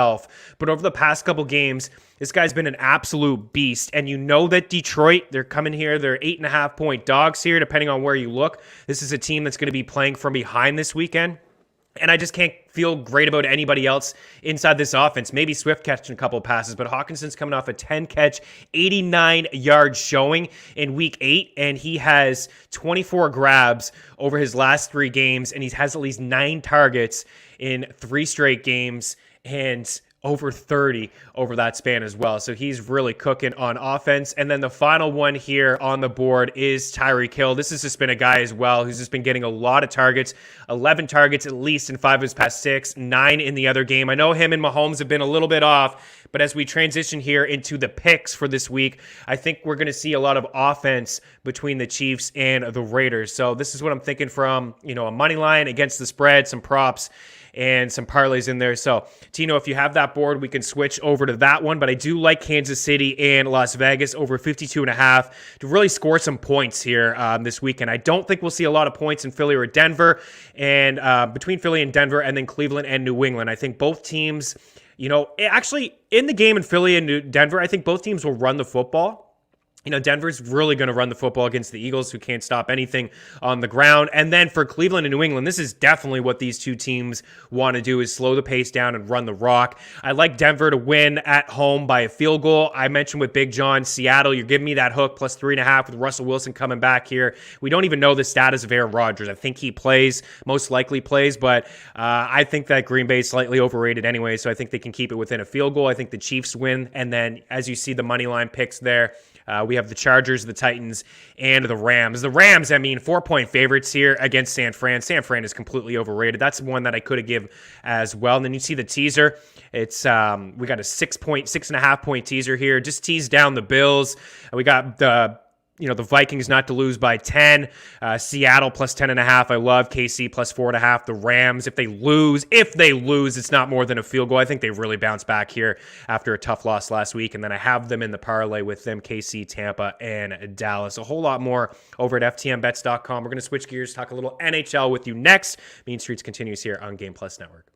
But over the past couple games, this guy's been an absolute beast. And you know that Detroit, they're coming here. They're 8.5 point dogs here, depending on where you look. This is a team that's going to be playing from behind this weekend. And I just can't feel great about anybody else inside this offense. Maybe Swift catching a couple of passes, but Hawkinson's coming off a 10-catch, 89-yard showing in Week 8, and he has 24 grabs over his last 3 games, and he has at least 9 targets in 3 straight games, and over 30 over that span as well. So he's really cooking on offense. And then the final one here on the board is Tyreek Hill. This has just been a guy as well who's just been getting a lot of targets, 11 targets at least in 5 of his past 6, 9 in the other game. I know him and Mahomes have been a little bit off, but as we transition here into the picks for this week, I think we're going to see a lot of offense between the Chiefs and the Raiders. So this is what I'm thinking from, a money line against the spread, some props, and some parlays in there. So, Tino, if you have that board, we can switch over to that one. But I do like Kansas City and Las Vegas over 52.5 to really score some points here this weekend. I don't think we'll see a lot of points in Philly or Denver, and between Philly and Denver, and then Cleveland and New England. I think both teams, actually in the game in Philly and Denver, I think both teams will run the football. Denver's really going to run the football against the Eagles, who can't stop anything on the ground. And then for Cleveland and New England, this is definitely what these two teams want to do, is slow the pace down and run the rock. I like Denver to win at home by a field goal. I mentioned with Big John, Seattle, you're giving me that hook plus 3.5 with Russell Wilson coming back here. We don't even know the status of Aaron Rodgers. I think he plays, most likely plays, but I think that Green Bay is slightly overrated anyway, so I think they can keep it within a field goal. I think the Chiefs win, and then as you see the money line picks there, we have the Chargers, the Titans, and the Rams. The Rams, 4-point favorites here against San Fran. San Fran is completely overrated. That's one that I could have given as well. And then you see the teaser. It's we got a 6.5 point teaser here. Just tease down the Bills. We got the Vikings not to lose by 10. Seattle plus 10.5. I love KC plus 4.5. The Rams, if they lose, it's not more than a field goal. I think they really bounce back here after a tough loss last week. And then I have them in the parlay with them, KC, Tampa, and Dallas. A whole lot more over at FTNBets.com. We're going to switch gears, talk a little NHL with you next. Mean Streets continues here on Game Plus Network.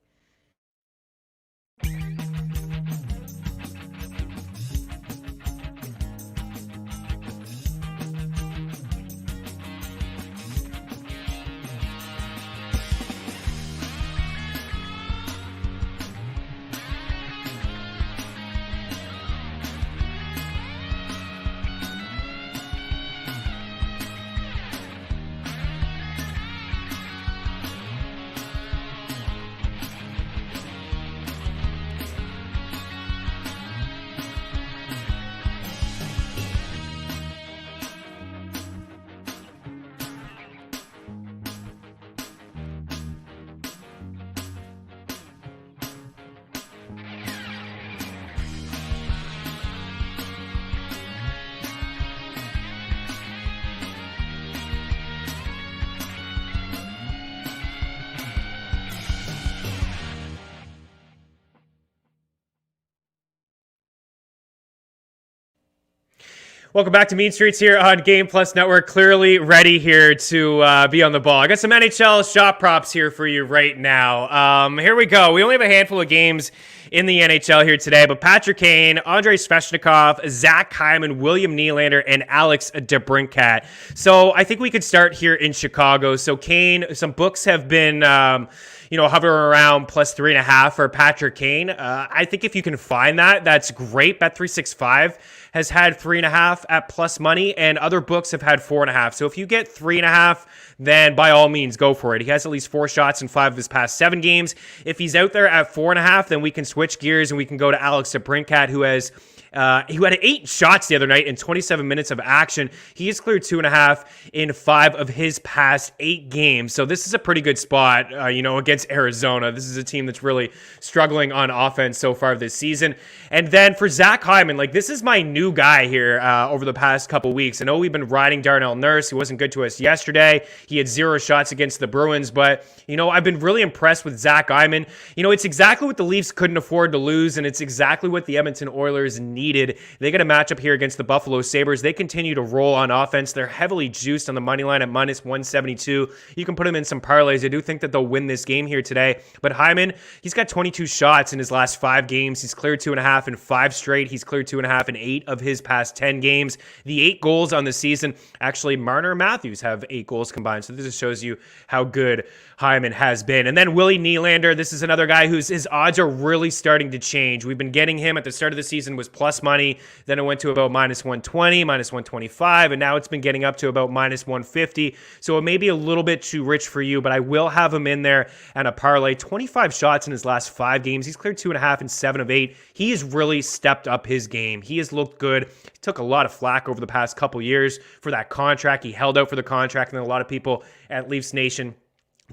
Welcome back to Mean Streets here on Game Plus Network. Clearly ready here to be on the ball. I got some NHL shot props here for you right now. Here we go. We only have a handful of games in the NHL here today, but Patrick Kane, Andrei Svechnikov, Zach Hyman, William Nylander, and Alex DeBrincat. So I think we could start here in Chicago. So Kane, some books have been hovering around plus 3.5 for Patrick Kane. I think if you can find that, that's great. Bet365 has had 3.5 at plus money, and other books have had 4.5. So if you get 3.5, then by all means, go for it. He has at least 4 shots in 5 of his past 7 games. If he's out there at 4.5, then we can switch gears and we can go to Alex DeBrincat, who had 8 shots the other night in 27 minutes of action. He has cleared 2.5 in 5 of his past 8 games. So this is a pretty good spot, against Arizona. This is a team that's really struggling on offense so far this season. And then for Zach Hyman, this is my new guy here over the past couple weeks. I know we've been riding Darnell Nurse. He wasn't good to us yesterday. He had 0 shots against the Bruins, but, I've been really impressed with Zach Hyman. It's exactly what the Leafs couldn't afford to lose, and it's exactly what the Edmonton Oilers needed. They get a matchup here against the Buffalo Sabres. They continue to roll on offense. They're heavily juiced on the money line at minus 172. You can put them in some parlays. I do think that they'll win this game here today. But Hyman, he's got 22 shots in his last 5 games. He's cleared 2.5 in 5 straight. He's cleared 2.5 in 8 of his past 10 games. The 8 goals on the season, actually, Marner and Matthews have 8 goals combined. So this just shows you how good Hyman has been. And then Willie Nylander, this is another guy his odds are really starting to change. We've been getting him at the start of the season was plus money. Then it went to about minus 120, minus 125, and now it's been getting up to about minus 150. So it may be a little bit too rich for you, but I will have him in there and a parlay. 25 shots in his last 5 games. He's cleared 2.5 in 7 of 8. He has really stepped up his game. He has looked good. He took a lot of flack over the past couple years for that contract. He held out for the contract, and then a lot of people at Leafs Nation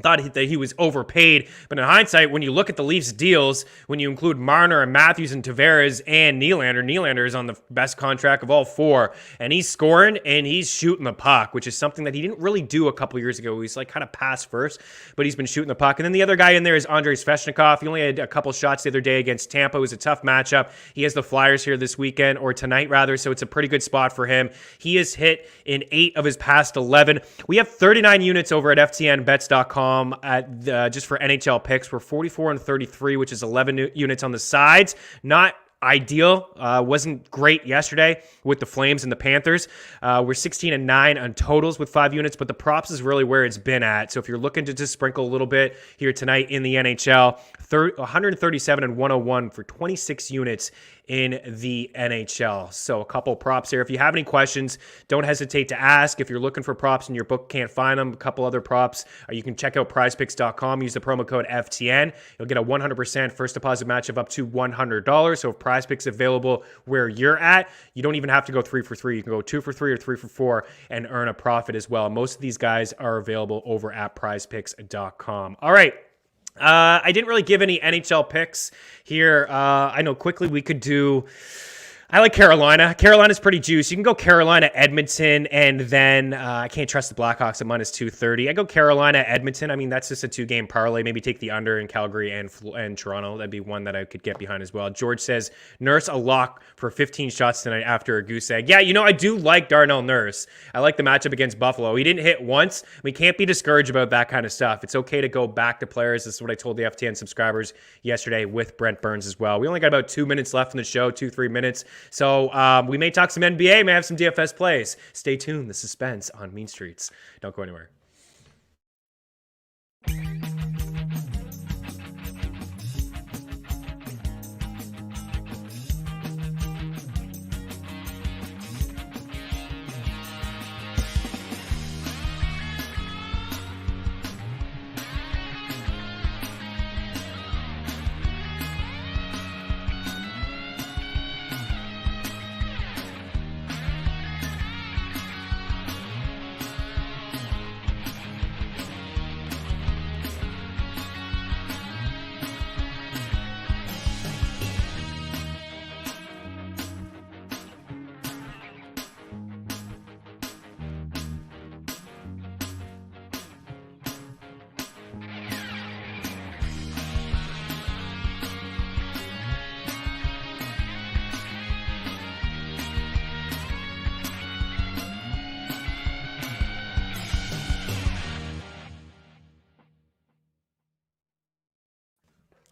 thought that he was overpaid. But in hindsight, when you look at the Leafs deals, when you include Marner and Matthews and Tavares and Nylander is on the best contract of all 4. And he's scoring and he's shooting the puck, which is something that he didn't really do a couple years ago. He's kind of pass first, but he's been shooting the puck. And then the other guy in there is Andrei Svechnikov. He only had a couple shots the other day against Tampa. It was a tough matchup. He has the Flyers here this weekend, or tonight rather, so it's a pretty good spot for him. He has hit in 8 of his past 11. We have 39 units over at FTNBets.com. Just for NHL picks. We're 44 and 33, which is 11 units on the sides. Not ideal. Wasn't great yesterday with the Flames and the Panthers. We're 16-9 on totals with 5 units, but the props is really where it's been at. So if you're looking to just sprinkle a little bit here tonight in the NHL, 137 and 101 for 26 units in the NHL. So a couple props here. If you have any questions, don't hesitate to ask. If you're looking for props and your book can't find them, a couple other props, you can check out prizepicks.com. Use the promo code FTN. You'll get a 100% first deposit match of up to $100. So if Prize Picks available where you're at, you don't even have to go 3 for 3. You can go 2 for 3 or 3 for 4 and earn a profit as well. Most of these guys are available over at prizepicks.com. All right. I didn't really give any NHL picks here. I know quickly we could do... I like Carolina. Carolina's pretty juicy. You can go Carolina, Edmonton, and then I can't trust the Blackhawks at minus 230. I go Carolina, Edmonton. I mean, that's just a 2-game parlay. Maybe take the under in Calgary and Toronto. That'd be one that I could get behind as well. George says, Nurse a lock for 15 shots tonight after a goose egg. Yeah, I do like Darnell Nurse. I like the matchup against Buffalo. He didn't hit once. We can't be discouraged about that kind of stuff. It's okay to go back to players. This is what I told the FTN subscribers yesterday with Brent Burns as well. We only got about 2 minutes left in the show, 2-3 minutes. So we may talk some NBA, may have some DFS plays. Stay tuned. The suspense on Mean Streets. Don't go anywhere.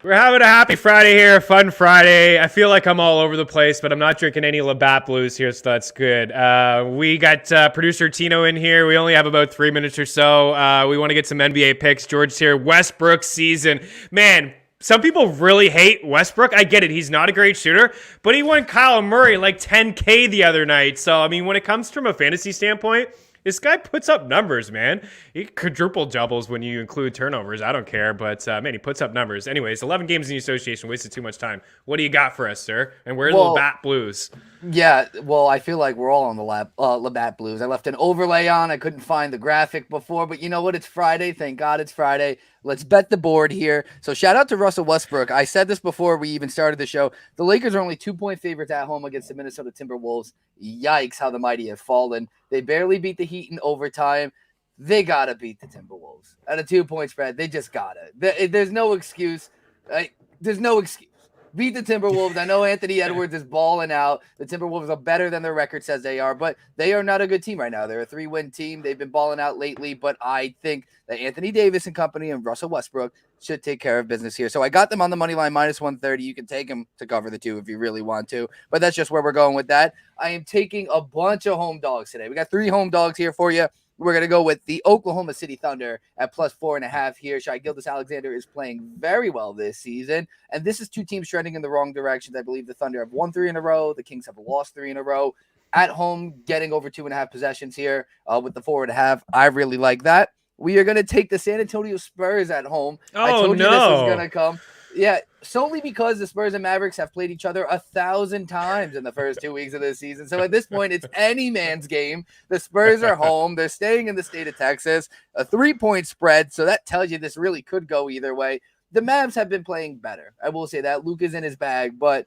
We're having a happy Friday here, a fun Friday. I feel like I'm all over the place, but I'm not drinking any Labatt Blues here, so that's good. We got producer Tino in here. We only have about 3 minutes or so. We want to get some NBA picks. George's here. Westbrook season. Man, some people really hate Westbrook. I get it. He's not a great shooter, but he won Kyle Murray like 10K the other night. So, I mean, when it comes from a fantasy standpoint, this guy puts up numbers, man. He quadruple doubles when you include turnovers. I don't care, but man, he puts up numbers. Anyways, 11 games in the association, wasted too much time. What do you got for us, sir? And where's the Labatt Blues? Yeah, well, I feel like we're all on the Labatt Blues. I left an overlay on. I couldn't find the graphic before, but you know what? It's Friday. Thank God it's Friday. Let's bet the board here. So shout out to Russell Westbrook. I said this before we even started the show. The Lakers are only 2-point favorites at home against the Minnesota Timberwolves. Yikes, how the mighty have fallen. They barely beat the Heat in overtime. They got to beat the Timberwolves at a 2-point spread. They just got to. There's no excuse. There's no excuse. Beat the Timberwolves. I know Anthony Edwards is balling out. The Timberwolves are better than their record says they are, but they are not a good team right now. They're a 3-win team. They've been balling out lately, but I think that Anthony Davis and company and Russell Westbrook should take care of business here. So I got them on the money line minus 130. You can take them to cover the 2 if you really want to, but that's just where we're going with that. I am taking a bunch of home dogs today. We got 3 home dogs here for you. We're going to go with the Oklahoma City Thunder at plus 4.5 here. Shai Gilgeous-Alexander is playing very well this season, and this is 2 teams trending in the wrong directions. I believe the Thunder have won 3 in a row. The Kings have lost 3 in a row. At home, getting over 2.5 possessions here with the 4.5. I really like that. We are going to take the San Antonio Spurs at home. Oh, I told you no. this was going to come. Yeah, solely because the Spurs and Mavericks have played each other 1,000 times in the first 2 weeks of this season. So at this point, it's any man's game. The Spurs are home. They're staying in the state of Texas. A 3-point spread. So that tells you this really could go either way. The Mavs have been playing better. I will say that. Luke is in his bag, but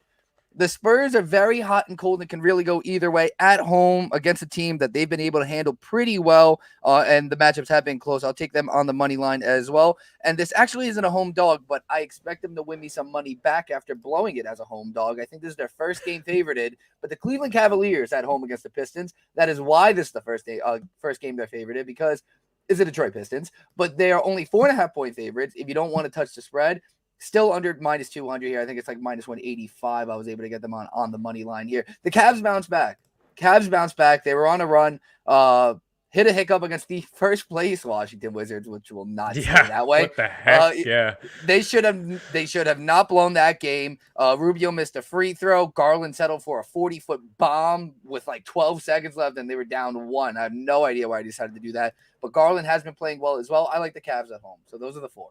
the Spurs are very hot and cold and can really go either way at home against a team that they've been able to handle pretty well. And the matchups have been close. I'll take them on the money line as well. And this actually isn't a home dog, but I expect them to win me some money back after blowing it as a home dog. I think this is their first game favorited, but the Cleveland Cavaliers at home against the Pistons. That is why this is the first game they're favorited, because it's the Detroit Pistons, but they are only 4.5 point favorites. If you don't want to touch the spread, Still under minus 200 here. I think it's like minus 185. I was able to get them on the money line here. The Cavs bounce back. They were on a run. Hit a hiccup against the first place Washington Wizards, which will not stay that way. What the heck? They should have not blown that game. Rubio missed a free throw. Garland settled for a 40-foot bomb with like 12 seconds left, and they were down 1. I have no idea why he decided to do that. But Garland has been playing well as well. I like the Cavs at home. So those are the 4.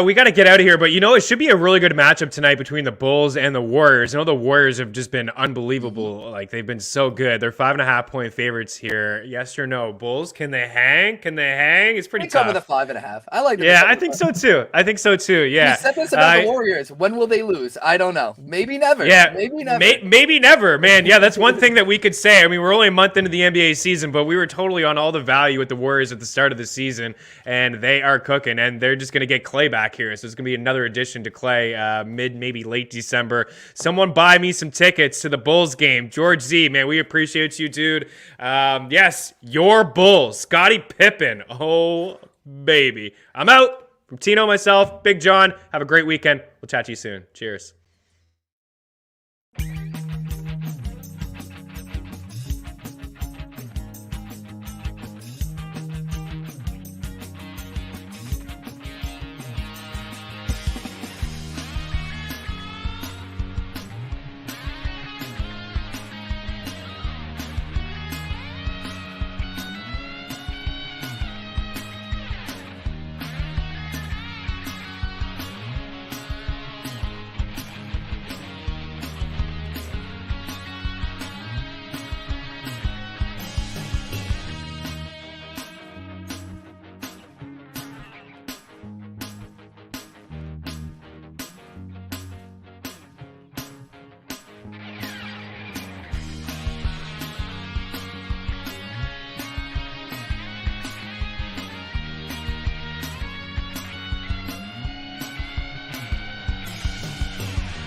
We got to get out of here, but it should be a really good matchup tonight between the Bulls and the Warriors. The Warriors have just been unbelievable. Like, they've been so good. They're 5.5-point favorites here. Yes or no? Bulls, can they hang? It's pretty tough. Cover the 5.5. I like it. Yeah, I think so too. Yeah. You said this about the Warriors. When will they lose? I don't know. Maybe never. Yeah, maybe never. Man. Yeah, that's one thing that we could say. I mean, we're only a month into the NBA season, but we were totally on all the value with the Warriors at the start of the season, and they are cooking, and they're just going to get Clay back here. So it's going to be another addition to Clay maybe late December. Someone buy me some tickets to the Bulls game. George Z, man, we appreciate you, dude. Yes, your Bulls. Scottie Pippen. Oh, baby. I'm out. From Tino, myself, Big John. Have a great weekend. We'll chat to you soon. Cheers.